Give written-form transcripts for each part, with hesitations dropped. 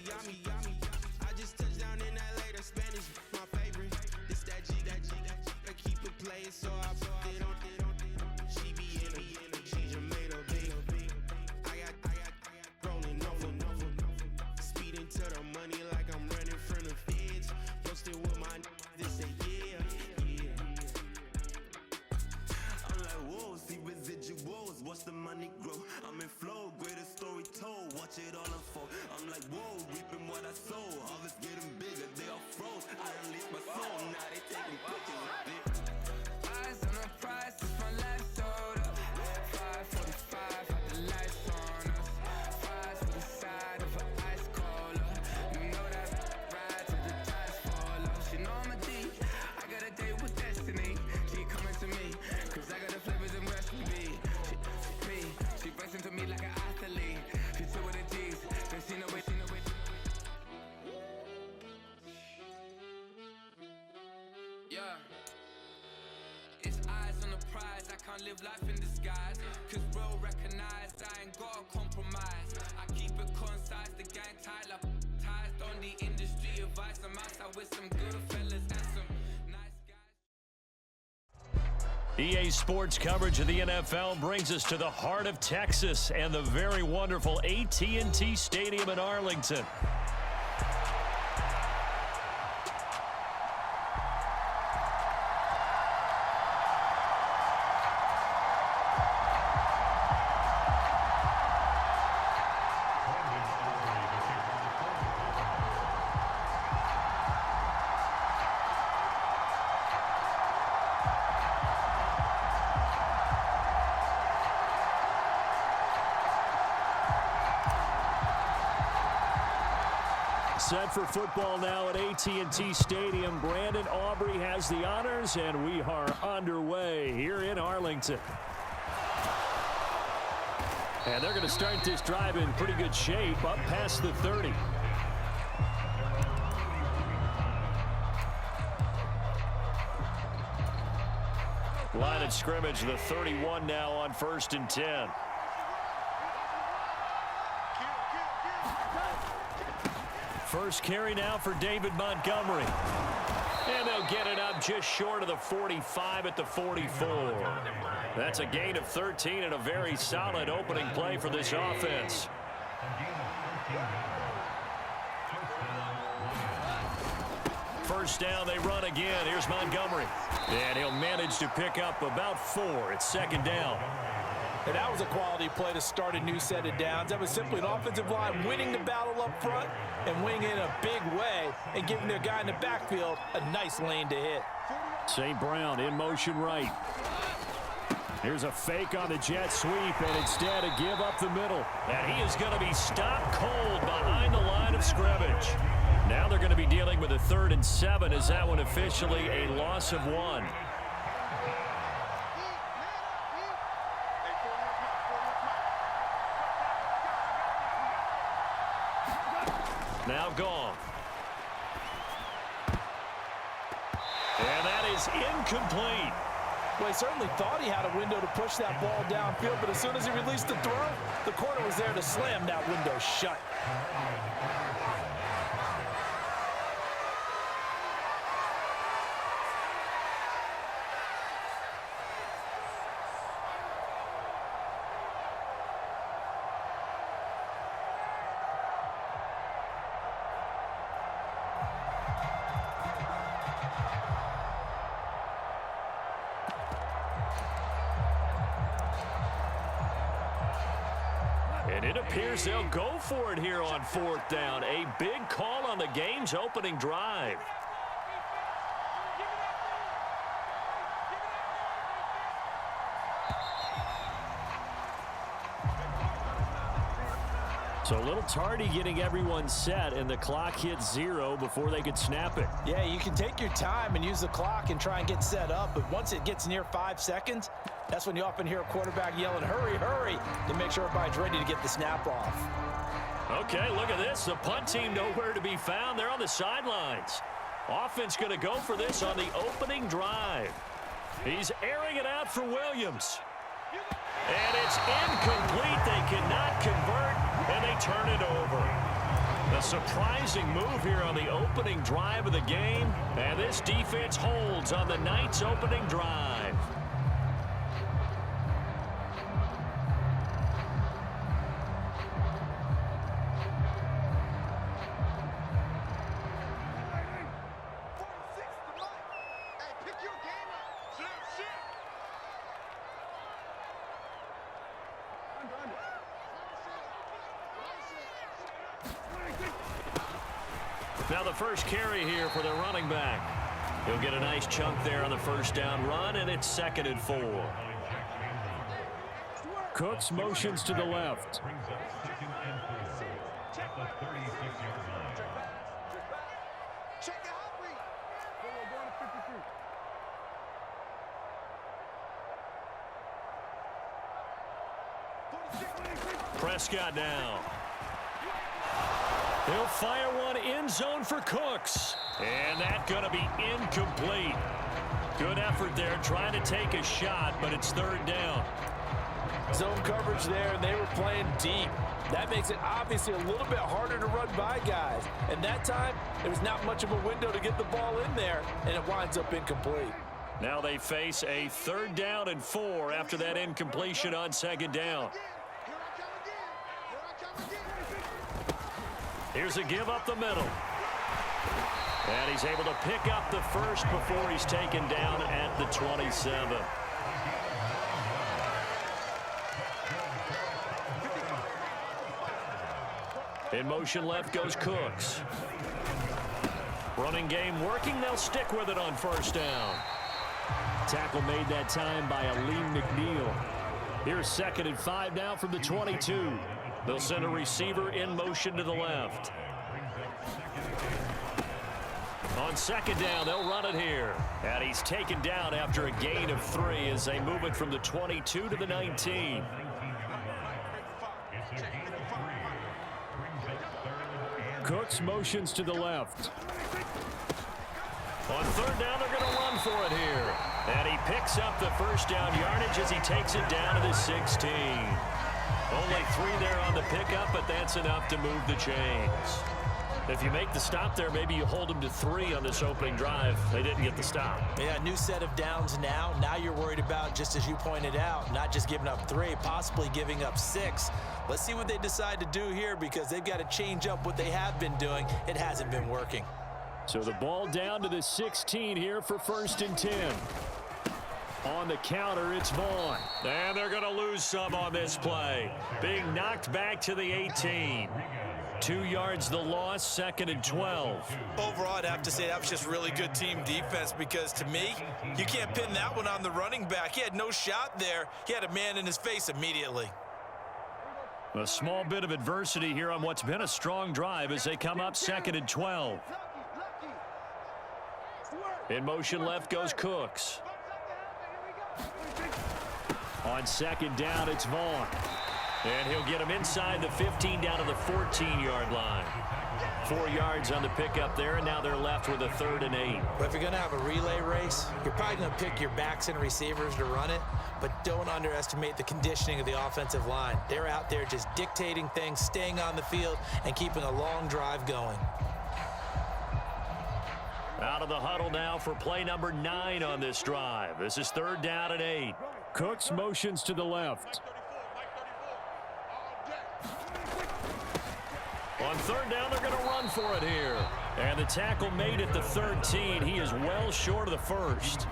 I just touched down in LA, the Spanish, my favorite. This that G, I keep it playing, so I put it on. She be in a she just made a big. I got rolling over. Speeding to the money like I'm running from the feds. Posted with my this say yeah. I'm like, whoa, see residuals, watch the money grow. I'm in flow, greatest story told, watch it all unfold. I'm like, whoa, reaping what I sow. Harvest getting bigger, they all froze. I unleashed my soul, now they taking pictures of it. Eyes on the prize, it's my last order. 5:45, had the lights on us. Fries with the side of an ice cola. You know that ride till the tires fall off. She know I'm a D, I got a date with destiny. She coming to me, cause I got the flavors and recipe. She racing to me like an athlete. She took with the G's, then she know it. Yeah. It's eyes on the prize, I can't live life in disguise. Cause real recognized, I ain't gotta compromise. I keep it concise, the gang tied up. Ties on the industry advice. I'm outside with some good fellas and some nice guys. EA Sports coverage of the NFL brings us to the heart of Texas and the very wonderful AT&T Stadium in Arlington. Set for football now at AT&T Stadium. Brandon Aubrey has the honors, and we are underway here in Arlington. And they're going to start this drive in pretty good shape, up past the 30. Line of scrimmage, the 31 now on 1st and 10. First carry now for David Montgomery. And they'll get it up just short of the 45 at the 44. That's a gain of 13 and a very solid opening play for this offense. First down, they run again. Here's Montgomery. And he'll manage to pick up about 4. It's 2nd down. And that was a quality play to start a new set of downs. That was simply an offensive line winning the battle up front and winning in a big way and giving their guy in the backfield a nice lane to hit. St. Brown in motion right. Here's a fake on the jet sweep, and instead a give up the middle. And he is going to be stopped cold behind the line of scrimmage. Now they're going to be dealing with a 3rd and 7 as that one officially a loss of 1. Now gone. And that is incomplete. Well, he certainly thought he had a window to push that ball downfield, but as soon as he released the throw, the corner was there to slam that window shut. And it appears they'll go for it here on 4th down. A big call on the game's opening drive. So a little tardy getting everyone set, and the clock hit 0 before they could snap it. Yeah, you can take your time and use the clock and try and get set up, but once it gets near 5 seconds, that's when you often hear a quarterback yelling, hurry, hurry, to make sure everybody's ready to get the snap off. Okay, look at this. The punt team nowhere to be found. They're on the sidelines. Offense going to go for this on the opening drive. He's airing it out for Williams. And it's incomplete. They cannot convert, and they turn it over. A surprising move here on the opening drive of the game, and this defense holds on the Knights' opening drive. Now the first carry here for the running back. He'll get a nice chunk there on the first down run, and it's 2nd and 4. Cooks motions to the left. Prescott now. He'll fire one end zone for Cooks. And that's going to be incomplete. Good effort there trying to take a shot, but it's 3rd down. Zone coverage there, and they were playing deep. That makes it obviously a little bit harder to run by guys. And that time, there was not much of a window to get the ball in there, and it winds up incomplete. Now they face a 3rd down and 4 after that incompletion on 2nd down. Here's a give up the middle. And he's able to pick up the first before he's taken down at the 27. In motion left goes Cooks. Running game working. They'll stick with it on 1st down. Tackle made that time by Aleem McNeil. Here's 2nd and 5 now from the 22. They'll send a receiver in motion to the left. On 2nd down, they'll run it here. And he's taken down after a gain of 3 as they move it from the 22 to the 19. Cooks motions to the left. On 3rd down, they're going to run for it here. And he picks up the first down yardage as he takes it down to the 16. Only 3 there on the pickup, but that's enough to move the chains. If you make the stop there, maybe you hold them to 3 on this opening drive. They didn't get the stop. Yeah, new set of downs now. Now you're worried about, just as you pointed out, not just giving up 3, possibly giving up 6. Let's see what they decide to do here because they've got to change up what they have been doing. It hasn't been working. So the ball down to the 16 here for 1st and 10. On the counter, it's Vaughn. And they're going to lose some on this play. Being knocked back to the 18. 2 yards the loss, 2nd and 12. Overall, I'd have to say that was just really good team defense because to me, you can't pin that one on the running back. He had no shot there. He had a man in his face immediately. A small bit of adversity here on what's been a strong drive as they come up 2nd and 12. In motion left goes Cooks. On 2nd down, it's Vaughn. And he'll get him inside the 15 down to the 14-yard line. 4 yards on the pickup there, and now they're left with a 3rd and 8. But if you're going to have a relay race, you're probably going to pick your backs and receivers to run it, but don't underestimate the conditioning of the offensive line. They're out there just dictating things, staying on the field, and keeping a long drive going. Out of the huddle now for play number 9 on this drive. This is 3rd down and 8. Cooks motions to the left. On 3rd down, they're going to run for it here. And the tackle made at the 13. He is well short of the first.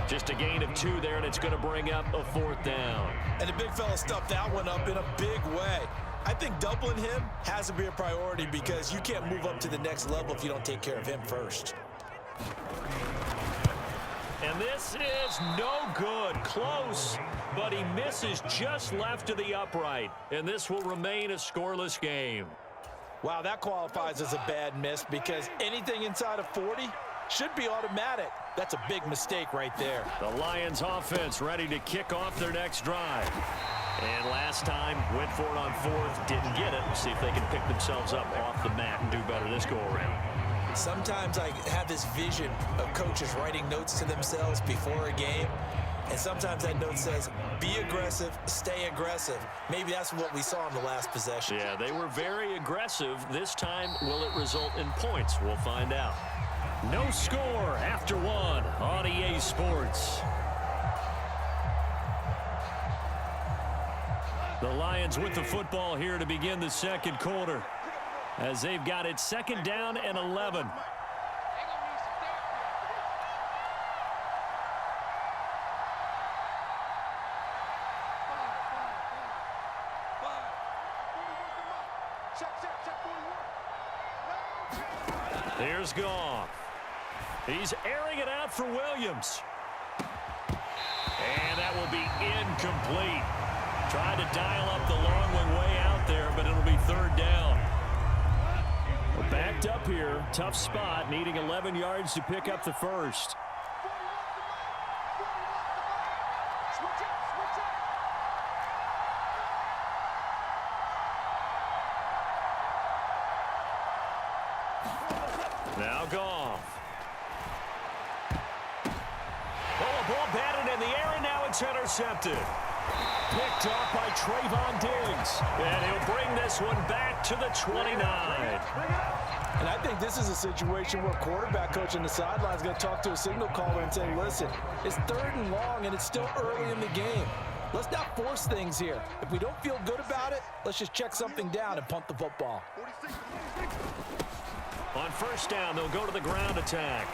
Just a gain of 2 there, and it's going to bring up a 4th down. And the big fella stuffed that one up in a big way. I think doubling him has to be a priority because you can't move up to the next level if you don't take care of him first. And this is no good. Close, but he misses just left of the upright. And this will remain a scoreless game. Wow, that qualifies as a bad miss because anything inside of 40 should be automatic. That's a big mistake right there. The Lions offense ready to kick off their next drive. And last time, went for it on 4th, didn't get it. We'll see if they can pick themselves up off the mat and do better this go-around. Sometimes I have this vision of coaches writing notes to themselves before a game. And sometimes that note says, be aggressive, stay aggressive. Maybe that's what we saw in the last possession. Yeah, they were very aggressive. This time, will it result in points? We'll find out. No score after one on EA Sports. The Lions with the football here to begin the second quarter, as they've got it second down and 11. Here's Goff. He's airing it out for Williams. And that will be incomplete. Trying to dial up the long way out there, but it'll be third down. We're backed up here. Tough spot, needing 11 yards to pick up the first. Now Goff. Oh, a ball batted in the air, and now it's intercepted. Picked off by Trayvon Diggs. And he'll bring this one back to the 29. And I think this is a situation where quarterback coach on the sideline is going to talk to a signal caller and say, listen, it's third and long, and it's still early in the game. Let's not force things here. If we don't feel good about it, let's just check something down and punt the football. On first down, they'll go to the ground attack.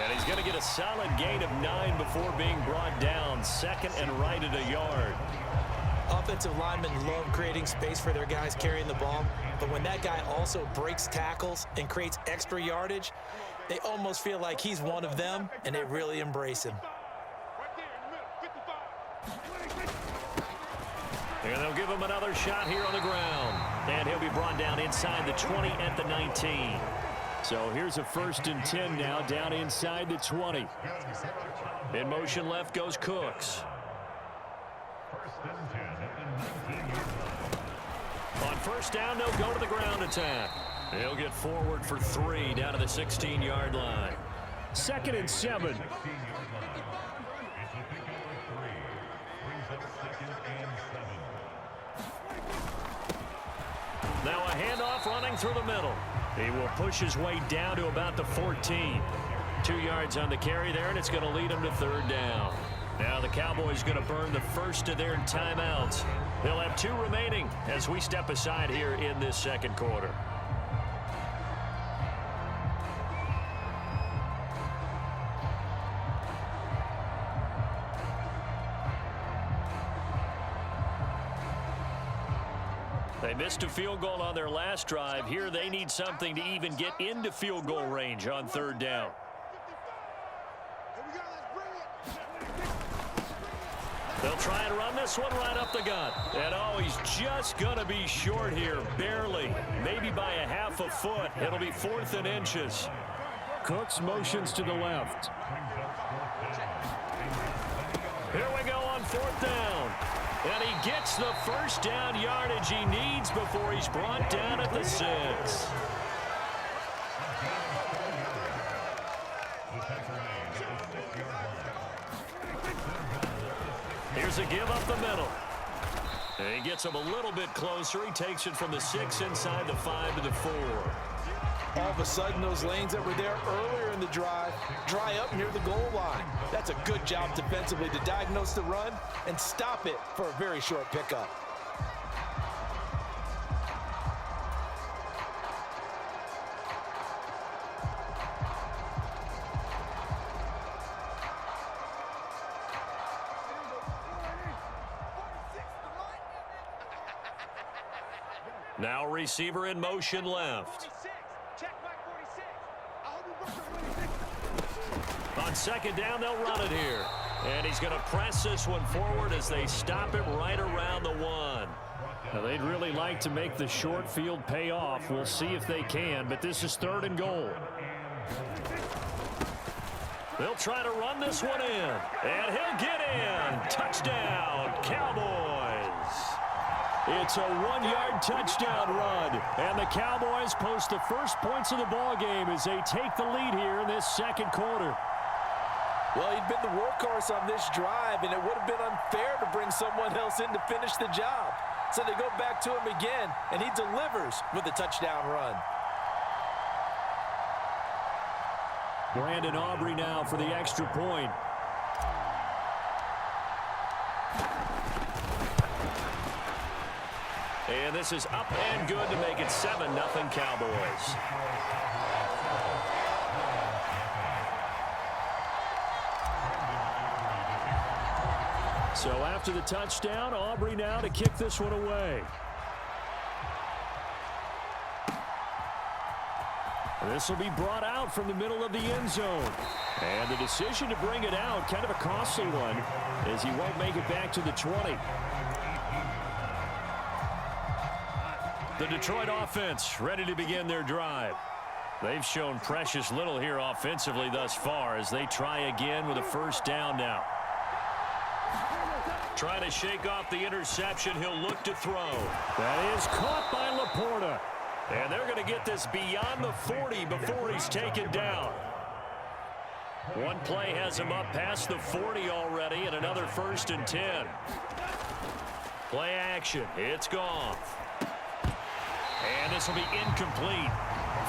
And he's going to get a solid gain of 9 before being brought down. Second and right at a yard. Offensive linemen love creating space for their guys carrying the ball, but when that guy also breaks tackles and creates extra yardage, they almost feel like he's one of them, and they really embrace him. And they'll give him another shot here on the ground. And he'll be brought down inside the 20 at the 19. So here's a first and 10 now, down inside the 20. In motion left goes Cooks. On first down, they'll go to the ground attack. He'll get forward for 3 down to the 16-yard line. Second and 7. Now a handoff running through the middle. He will push his way down to about the 14. 2 yards on the carry there, and it's going to lead him to third down. Now the Cowboys going to burn the first of their timeouts. They'll have 2 remaining as we step aside here in this second quarter. They missed a field goal on their last drive. Here they need something to even get into field goal range on third down. They'll try and run this one right up the gut. And oh, he's just going to be short here, barely. Maybe by a half a foot. It'll be 4th and inches. Cooks motions to the left. Here we go on 4th down. And he gets the first down yardage he needs before he's brought down at the 6. Here's a give up the middle. And he gets him a little bit closer. He takes it from the 6 inside the 5 to the 4. All of a sudden, those lanes that were there earlier in the drive dry up near the goal line. That's a good job defensively to diagnose the run and stop it for a very short pickup. Now receiver in motion left. On second down, they'll run it here. And he's going to press this one forward as they stop him right around the 1. Now, they'd really like to make the short field pay off. We'll see if they can, but this is 3rd and goal. They'll try to run this one in. And he'll get in. Touchdown, Cowboys. It's a 1-yard touchdown run. And the Cowboys post the first points of the ball game as they take the lead here in this second quarter. Well, he'd been the workhorse on this drive, and it would have been unfair to bring someone else in to finish the job. So they go back to him again, and he delivers with a touchdown run. Brandon Aubrey now for the extra point. And this is up and good to make it 7-0 Cowboys. So after the touchdown, Aubrey now to kick this one away. This will be brought out from the middle of the end zone. And the decision to bring it out, kind of a costly one, as he won't make it back to the 20. The Detroit offense ready to begin their drive. They've shown precious little here offensively thus far as they try again with a first down now. Trying to shake off the interception, he'll look to throw. That is caught by Laporta. And they're going to get this beyond the 40 before he's taken down. One play has him up past the 40 already, and another 1st and 10. Play action. It's gone. And this will be incomplete.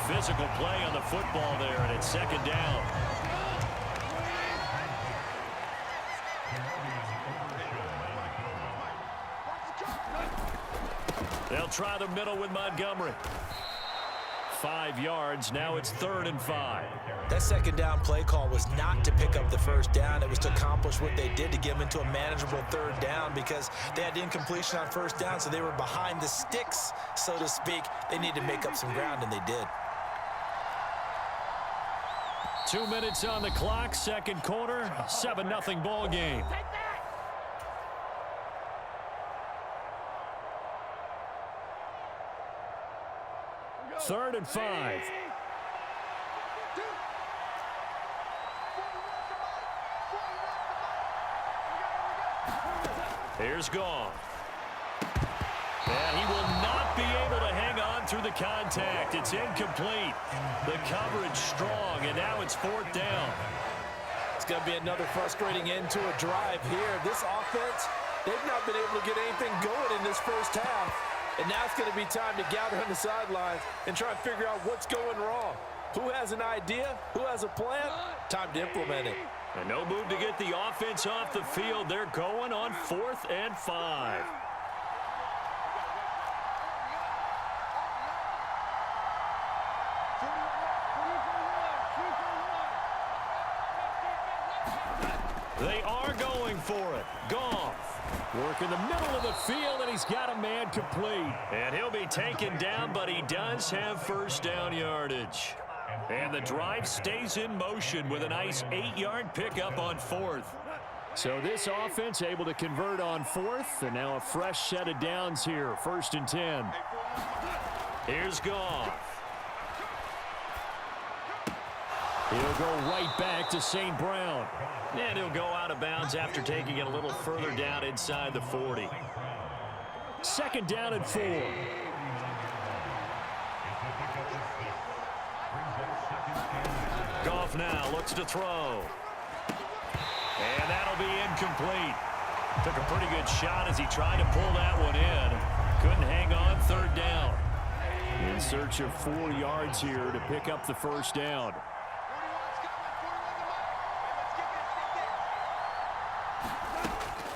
Physical play on the football there, and it's 2nd down. They'll try the middle with Montgomery. 5 yards. Now it's 3rd and 5. That 2nd down play call was not to pick up the first down. It was to accomplish what they did to get them into a manageable 3rd down because they had incompletion on 1st down, so they were behind the sticks, so to speak. They needed to make up some ground, and they did. 2 minutes on the clock, 2nd quarter, 7-0 ball game. 3rd and 5. Here's Goff. And he will not be able to hang on through the contact. It's incomplete. The coverage strong, and now it's 4th down. It's going to be another frustrating end to a drive here. This offense, they've not been able to get anything going in this first half. And now it's going to be time to gather on the sidelines and try and figure out what's going wrong. Who has an idea? Who has a plan? Time to implement it. And no move to get the offense off the field. They're going on 4th and 5. They are going for it. Goff. Work in the middle of the field, and he's got a man complete. And he'll be taken down, but he does have 1st down yardage. And the drive stays in motion with a nice 8-yard pickup on 4th. So this offense able to convert on 4th, and now a fresh set of downs here, 1st and 10. Here's Goff. He'll go right back to St. Brown. And he'll go out of bounds after taking it a little further down inside the 40. 2nd down and 4. Goff now looks to throw. And that'll be incomplete. Took a pretty good shot as he tried to pull that one in. Couldn't hang on, 3rd down. In search of 4 yards here to pick up the 1st down.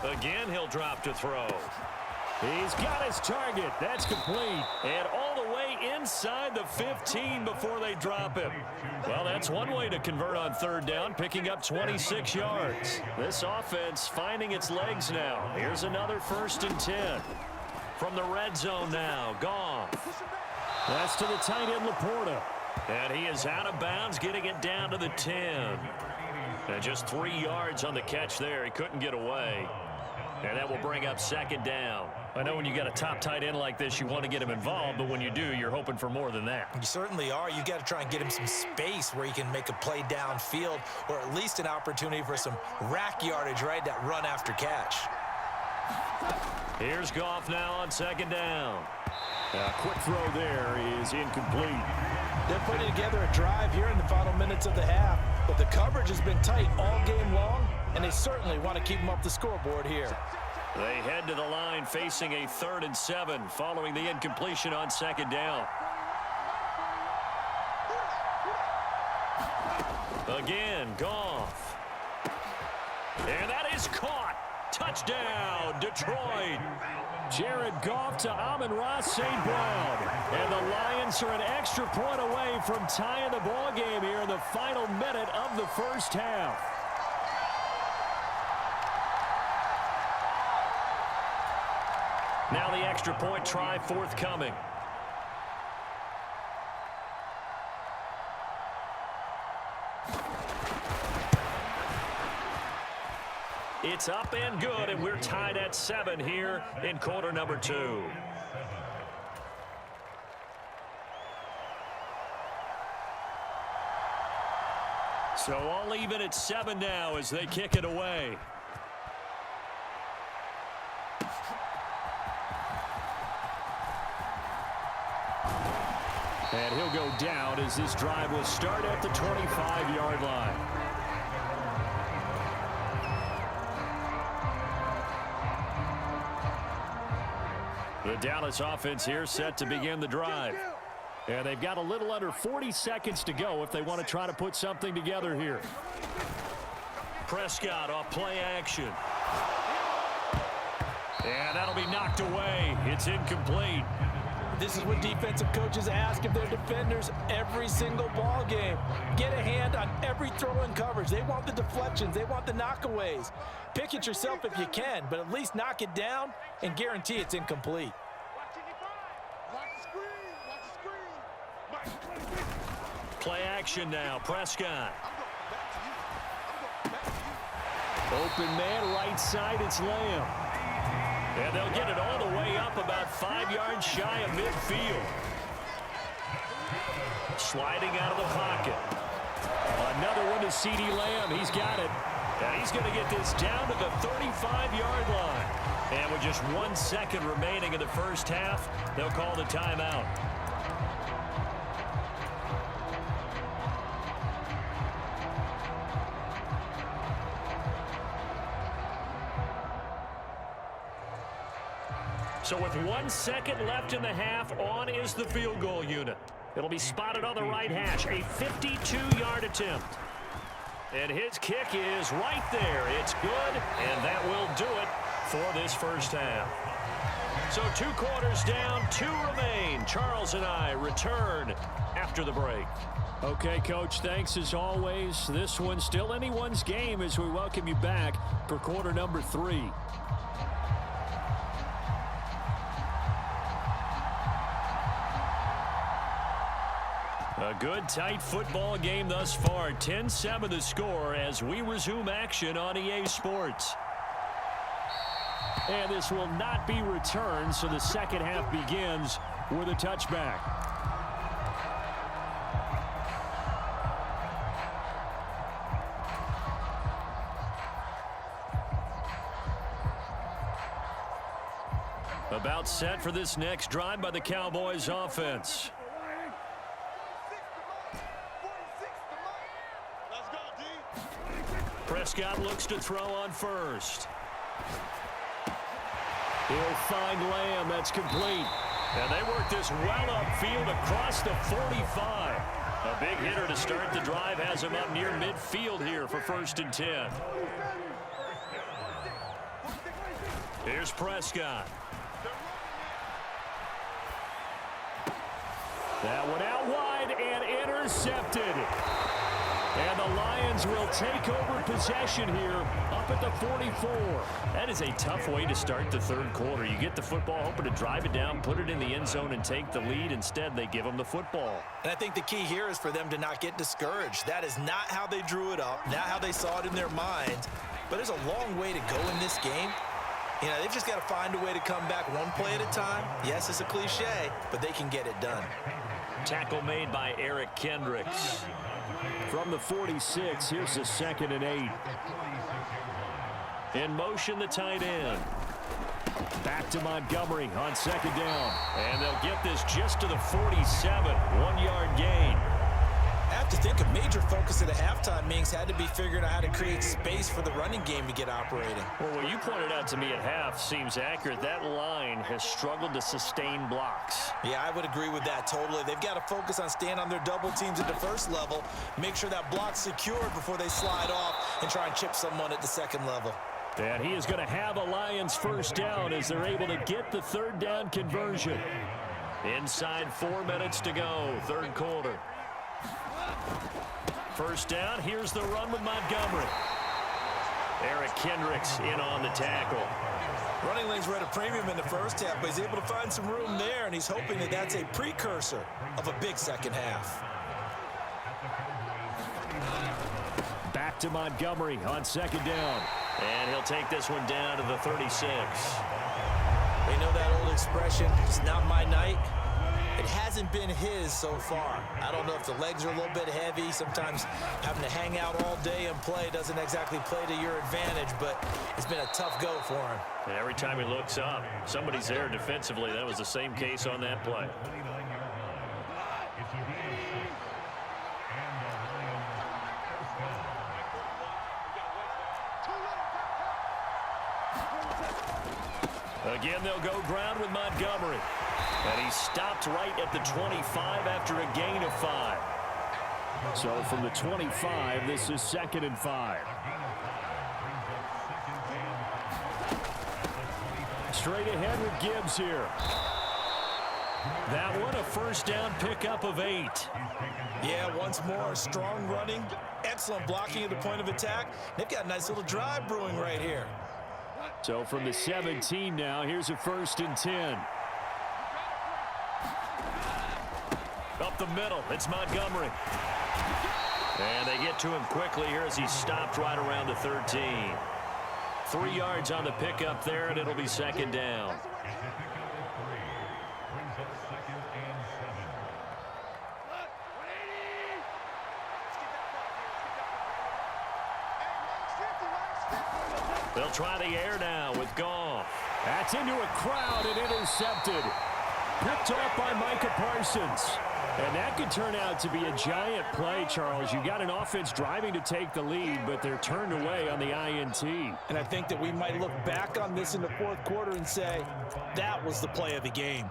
Again, he'll drop to throw. He's got his target. That's complete. And all the way inside the 15 before they drop him. Well, that's one way to convert on 3rd down, picking up 26 yards. This offense finding its legs now. Here's another 1st and 10. From the red zone now, Goff. That's to the tight end, Laporta. And he is out of bounds, getting it down to the 10. And just 3 yards on the catch there. He couldn't get away. And that will bring up 2nd down. I know when you got a top tight end like this, you want to get him involved, but when you do, you're hoping for more than that. You certainly are. You got to try and get him some space where he can make a play downfield, or at least an opportunity for some rack yardage, right? That run after catch. Here's Goff now on 2nd down. A quick throw there is incomplete. They're putting together a drive here in the final minutes of the half, but the coverage has been tight all game long. and they certainly want to keep them up the scoreboard here. They head to the line facing a 3rd and 7 following the incompletion on 2nd down. Again, Goff. And that is caught. Touchdown, Detroit. Jared Goff to Amon-Ra St. Brown. And the Lions are an extra point away from tying the ball game here in the final minute of the first half. Now the extra point try forthcoming. It's up and good, and we're tied at 7 here in quarter number 2. So all even at 7 now as they kick it away. And he'll go down as this drive will start at the 25-yard line. The Dallas offense here set to begin the drive. And they've got a little under 40 seconds to go if they want to try to put something together here. Prescott off play action. And that'll be knocked away. It's incomplete. This is what defensive coaches ask of their defenders every single ball game. Get a hand on every throw in coverage. They want the deflections. They want the knockaways. Pick it yourself if you can, but at least knock it down and guarantee it's incomplete. Play action now. Prescott. Open man, right side, it's Lamb. And they'll get it all the way up about 5 yards shy of midfield. Sliding out of the pocket. Another one to CeeDee Lamb. He's got it. And he's going to get this down to the 35-yard line. And with just 1 second remaining in the first half, they'll call the timeout. So with 1 second left in the half, on is the field goal unit. It'll be spotted on the right hash, a 52-yard attempt. And his kick is right there. It's good, and that will do it for this first half. So 2 quarters down, 2 remain. Charles and I return after the break. Okay, Coach, thanks as always. This one's still anyone's game as we welcome you back for quarter number 3. A good, tight football game thus far. 10-7 the score as we resume action on EA Sports. And this will not be returned, so the second half begins with a touchback. About set for this next drive by the Cowboys offense. Prescott looks to throw on first. He'll find Lamb. That's complete. And they work this well upfield across the 45. A big hitter to start the drive has him up near midfield here for 1st and 10. Here's Prescott. That one out wide and intercepted. And the Lions will take over possession here up at the 44. That is a tough way to start the 3rd quarter. You get the football, hoping to drive it down, put it in the end zone, and take the lead. Instead, they give them the football. And I think the key here is for them to not get discouraged. That is not how they drew it up, not how they saw it in their minds. But there's a long way to go in this game. You know, they've just got to find a way to come back one play at a time. Yes, it's a cliche, but they can get it done. Tackle made by Eric Kendricks. From the 46, here's the 2nd and 8. In motion, the tight end. Back to Montgomery on 2nd down. And they'll get this just to the 47. 1-yard gain. to think a major focus at the halftime meetings had to be figuring out how to create space for the running game to get operating. Well, what you pointed out to me at half seems accurate. That line has struggled to sustain blocks. Yeah, I would agree with that totally. They've got to focus on staying on their double teams at the first level, make sure that block's secured before they slide off and try and chip someone at the second level. And he is going to have a Lions first down as they're able to get the third down conversion. Inside 4 minutes to go, third quarter. First down, here's the run with Montgomery. Eric Kendricks in on the tackle. Running lanes were at a premium in the first half, but he's able to find some room there, and he's hoping that that's a precursor of a big second half. Back to Montgomery on second down. And he'll take this one down to the 36. They know that old expression, it's not my night. It hasn't been his so far. I don't know if the legs are a little bit heavy. Sometimes having to hang out all day and play doesn't exactly play to your advantage, but it's been a tough go for him. And every time he looks up, somebody's there defensively. That was the same case on that play. Again, they'll go ground with Montgomery. And he stopped right at the 25 after a gain of 5. So from the 25, this is 2nd and 5. Straight ahead with Gibbs here. That one a first down pickup of 8. Yeah, once more, strong running, excellent blocking at the point of attack. They've got a nice little drive brewing right here. So from the 17 now, here's a 1st and 10. Up the middle, it's Montgomery. And they get to him quickly here as he stopped right around the 13. 3 yards on the pickup there, and it'll be 2nd down. They'll try the air now with Goff. That's into a crowd and intercepted. Picked off by Micah Parsons. And that could turn out to be a giant play, Charles. You got an offense driving to take the lead, but they're turned away on the INT. And I think that we might look back on this in the fourth quarter and say, that was the play of the game.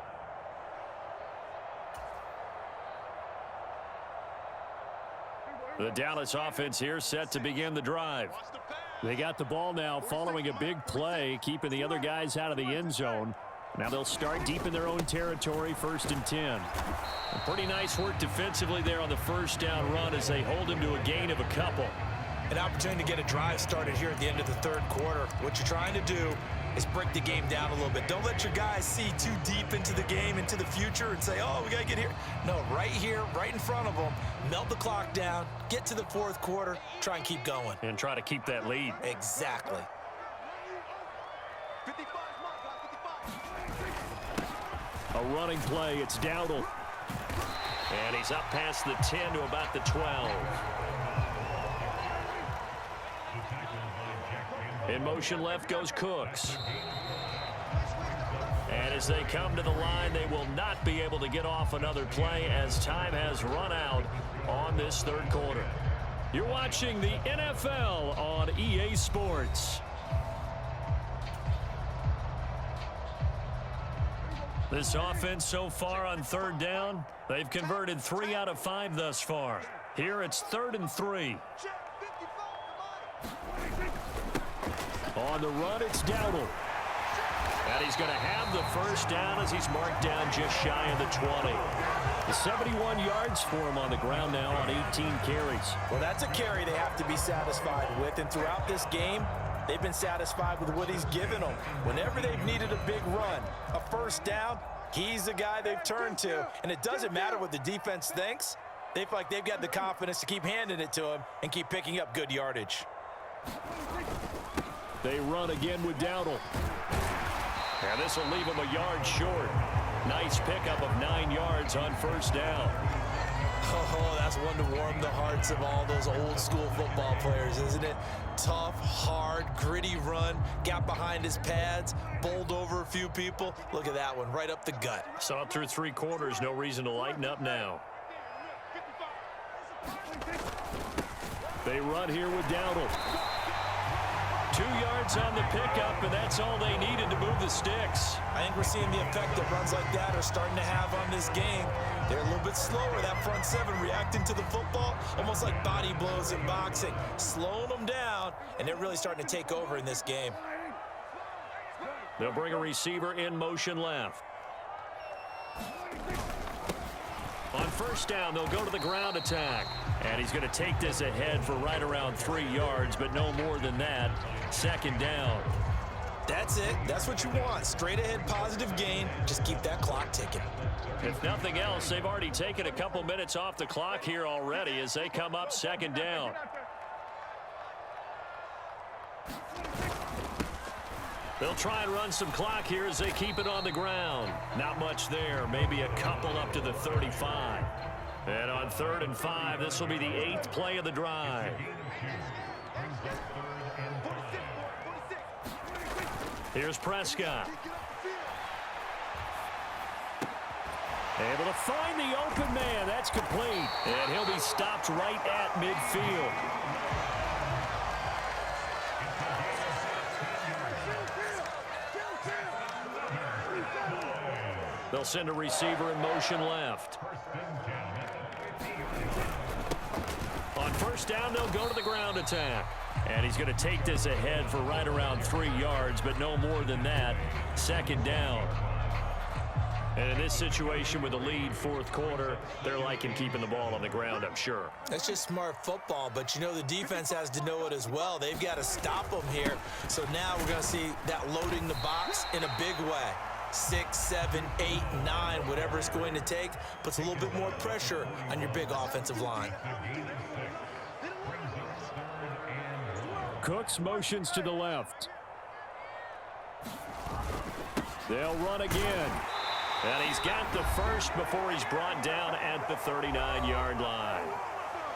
The Dallas offense here set to begin the drive. They got the ball now following a big play, keeping the other guys out of the end zone. Now they'll start deep in their own territory, 1st and 10. Pretty nice work defensively there on the first down run as they hold him to a gain of a couple. An opportunity to get a drive started here at the end of the third quarter. What you're trying to do is break the game down a little bit. Don't let your guys see too deep into the game, into the future, and say, oh, we got to get here. No, right here, right in front of them, melt the clock down, get to the fourth quarter, try and keep going. And try to keep that lead. Exactly. A running play, it's Dowdle. And he's up past the 10 to about the 12. In motion left goes Cooks. And as they come to the line, they will not be able to get off another play as time has run out on this third quarter. You're watching the NFL on EA Sports. This offense so far on third down, they've converted 3 out of 5 thus far. Here it's 3rd and 3. On the run, it's Dowdle. And he's going to have the first down as he's marked down just shy of the 20. The 71 yards for him on the ground now on 18 carries. Well, that's a carry they have to be satisfied with, and throughout this game, they've been satisfied with what he's given them. Whenever they've needed a big run, a first down, he's the guy they've turned to. And it doesn't matter what the defense thinks. They feel like they've got the confidence to keep handing it to him and keep picking up good yardage. They run again with Dowdle. And this will leave him a yard short. Nice pickup of 9 yards on first down. Oh, that's one to warm the hearts of all those old school football players, isn't it? Tough, hard, gritty run, got behind his pads, bowled over a few people. Look at that one, right up the gut. Saw it through 3 quarters, no reason to lighten up now. They run here with Dowdle. 2 yards on the pickup, and that's all they needed to move the sticks. I think we're seeing the effect that runs like that are starting to have on this game. They're a little bit slower, that front seven, reacting to the football, almost like body blows in boxing, slowing them down, and they're really starting to take over in this game. They'll bring a receiver in motion left. On first down, they'll go to the ground attack. And he's going to take this ahead for right around 3 yards, but no more than that. Second down. That's it. That's what you want. Straight ahead, positive gain. Just keep that clock ticking. If nothing else, they've already taken a couple minutes off the clock here already as they come up second down. They'll try and run some clock here as they keep it on the ground. Not much there. Maybe a couple up to the 35. And on 3rd and 5, this will be the 8th play of the drive. Here's Prescott. Able to find the open man. That's complete. And he'll be stopped right at midfield. They'll send a receiver in motion left. On first down, they'll go to the ground attack. And he's going to take this ahead for right around 3 yards, but no more than that. Second down. And in this situation with the lead, fourth quarter, they're liking keeping the ball on the ground, I'm sure. That's just smart football, but you know the defense has to know it as well. They've got to stop them here. So now we're going to see that loading the box in a big way. 6, 7, 8, 9, whatever it's going to take, puts a little bit more pressure on your big offensive line. Cooks motions to the left. They'll run again. And he's got the first before he's brought down at the 39-yard line.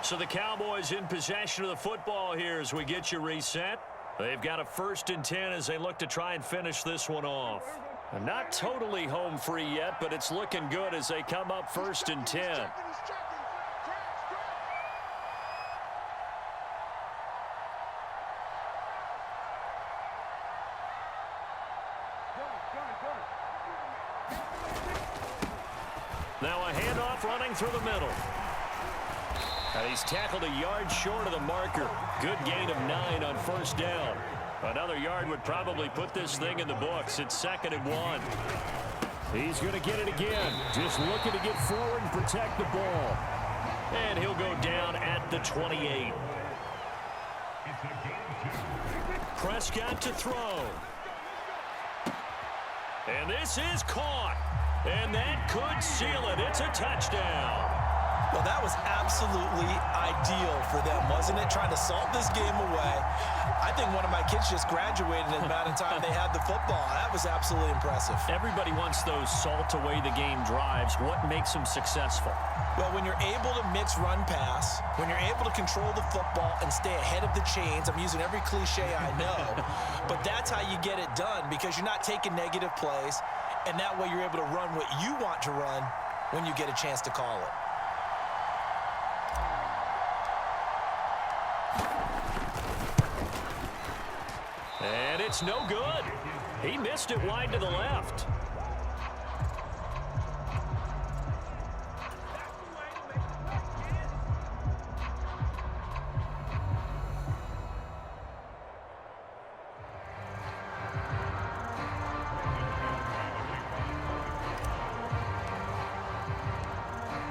So the Cowboys in possession of the football here as we get you reset. They've got a 1st and 10 as they look to try and finish this one off. Not totally home free yet, but it's looking good as they come up 1st and 10. Now a handoff running through the middle. And he's tackled a yard short of the marker. Good gain of 9 on first down. Another yard would probably put this thing in the books. It's 2nd and 1. He's going to get it again. Just looking to get forward and protect the ball. And he'll go down at the 28. Prescott to throw. And this is caught. And that could seal it. It's a touchdown. Well, that was absolutely ideal for them, wasn't it? Trying to salt this game away. I think one of my kids just graduated in the amount of time they had the football. That was absolutely impressive. Everybody wants those salt away the game drives. What makes them successful? Well, when you're able to mix run pass, when you're able to control the football and stay ahead of the chains, I'm using every cliche I know, but that's how you get it done because you're not taking negative plays, and that way you're able to run what you want to run when you get a chance to call it. And it's no good. He missed it wide to the left.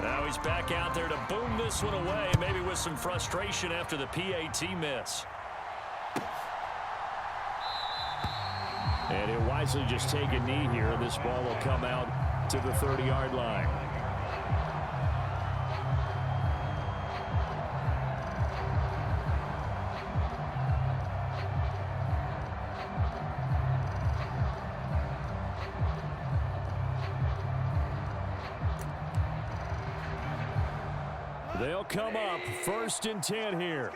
Now he's back out there to boom this one away, maybe with some frustration after the PAT miss. And he'll wisely just take a knee here, and this ball will come out to the 30-yard line. They'll come up 1st and 10 here.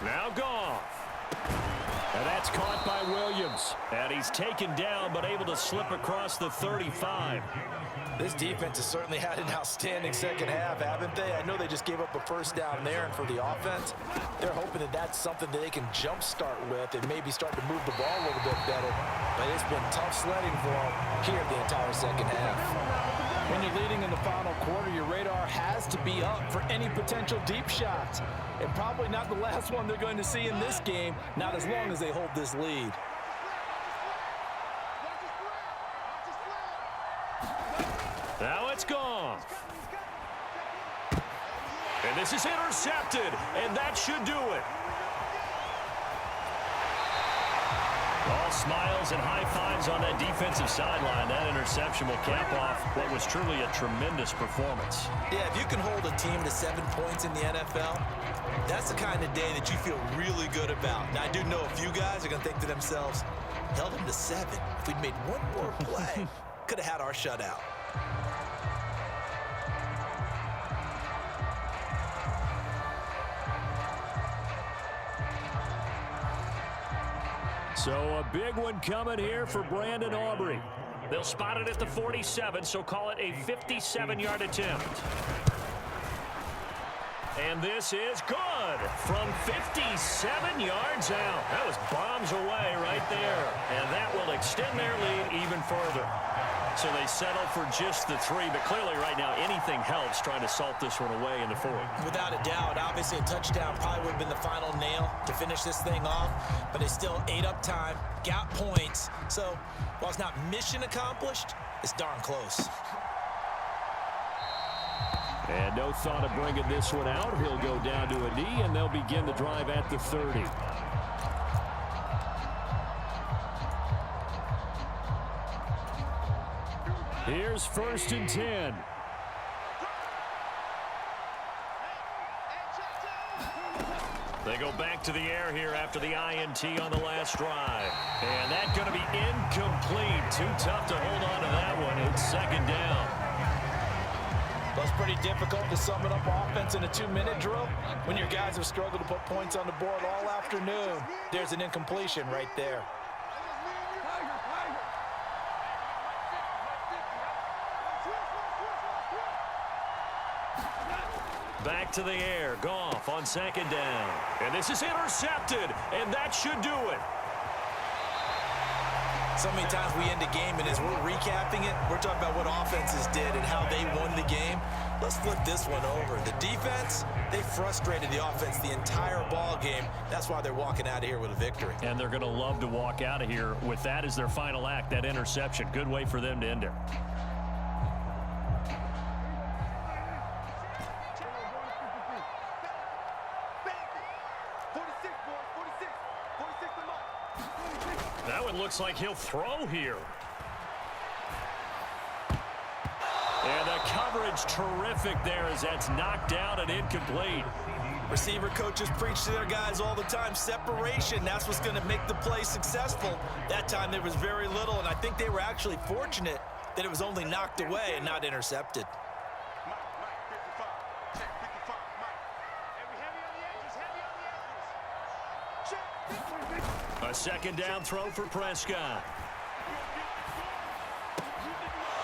Now Goff. And that's caught by Williams. And he's taken down, but able to slip across the 35. This defense has certainly had an outstanding second half, haven't they? I know they just gave up a first down there, and for the offense, they're hoping that that's something that they can jumpstart with and maybe start to move the ball a little bit better. But it's been tough sledding for them here the entire second half. When you're leading in the final quarter, your radar has to be up for any potential deep shots. And probably not the last one they're going to see in this game, not as long as they hold this lead. Now it's gone. And this is intercepted, and that should do it. All smiles and high fives on that defensive sideline. That interception will cap off what was truly a tremendous performance. Yeah, if you can hold a team to 7 points in the NFL, that's the kind of day that you feel really good about. Now, I do know a few guys are going to think to themselves, held them to 7. If we'd made one more play, could have had our shutout. So a big one coming here for Brandon Aubrey. They'll spot it at the 47, so call it a 57-yard attempt. And this is good from 57 yards out. That was bombs away right there. And that will extend their lead even further. So they settle for just the 3, but clearly right now anything helps trying to salt this one away in the 4th. Without a doubt, obviously a touchdown probably would have been the final nail to finish this thing off, but they still ate up time, got points. So while it's not mission accomplished, it's darn close. And no thought of bringing this one out. He'll go down to a knee, and they'll begin the drive at the 30. Here's 1st and 10. They go back to the air here after the INT on the last drive. And that's going to be incomplete. Too tough to hold on to that one. It's 2nd down. Well, it's pretty difficult to sum it up offense in a 2-minute drill when your guys have struggled to put points on the board all afternoon. There's an incompletion right there. Back to the air. Goff on 2nd down. And this is intercepted, and that should do it. So many times we end a game, and as we're recapping it, we're talking about what offenses did and how they won the game. Let's flip this one over. The defense, they frustrated the offense the entire ball game. That's why they're walking out of here with a victory. And they're going to love to walk out of here with that as their final act, that interception. Good way for them to end it. That one looks like he'll throw here. And the coverage terrific there as that's knocked down and incomplete. Receiver coaches preach to their guys all the time. Separation, that's what's going to make the play successful. That time there was very little, and I think they were actually fortunate that it was only knocked away and not intercepted. A 2nd down throw for Prescott.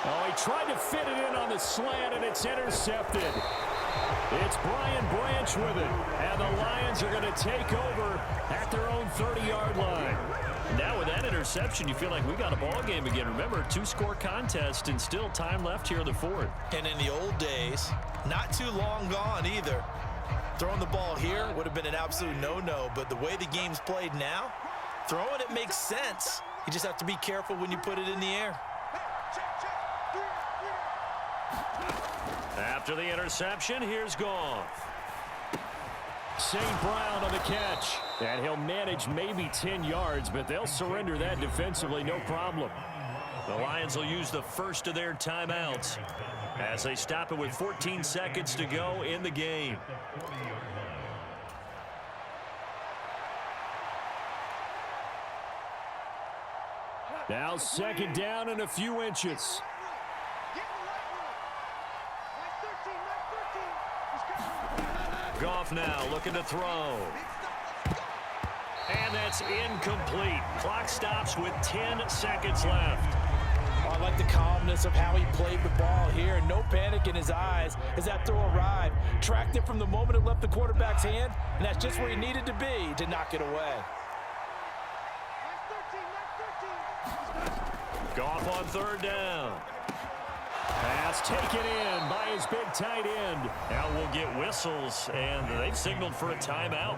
Oh, he tried to fit it in on the slant, and it's intercepted. It's Brian Branch with it, and the Lions are going to take over at their own 30-yard line. Now with that interception, you feel like we got a ball game again. Remember, 2-score contest and still time left here in the 4th. And in the old days, not too long gone either, throwing the ball here would have been an absolute no-no, but the way the game's played now, throwing it makes sense. You just have to be careful when you put it in the air. After the interception, here's Goff. St. Brown on the catch. And he'll manage maybe 10 yards, but they'll surrender that defensively, no problem. The Lions will use the first of their timeouts as they stop it with 14 seconds to go in the game. Now 2nd down and a few inches. Goff now looking to throw. And that's incomplete. Clock stops with 10 seconds left. I like the calmness of how he played the ball here. No panic in his eyes as that throw arrived. Tracked it from the moment it left the quarterback's hand, and that's just where he needed to be to knock it away. Goff on third down. Pass taken in by his big tight end. Now we'll get whistles, and they've signaled for a timeout.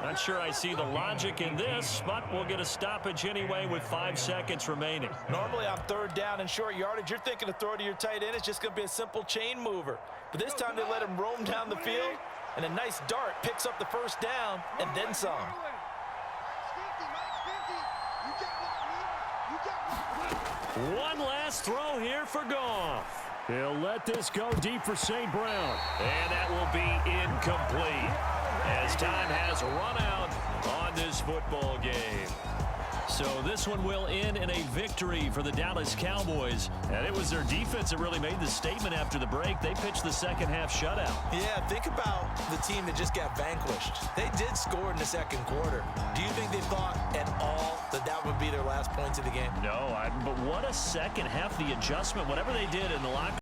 Not sure I see the logic in this, but we'll get a stoppage anyway with 5 seconds remaining. Normally on third down and short yardage, you're thinking to throw to your tight end. It's just going to be a simple chain mover. But this time they let him roam down the field, and a nice dart picks up the first down and then some. One last throw here for Goff. He'll let this go deep for St. Brown. And that will be incomplete as time has run out on this football game. So this one will end in a victory for the Dallas Cowboys. And it was their defense that really made the statement after the break. They pitched the second half shutout. Yeah, think about the team that just got vanquished. They did score in the second quarter. Do you think they thought at all that that would be their last points of the game? No, but what a second half, the adjustment, whatever they did in the locker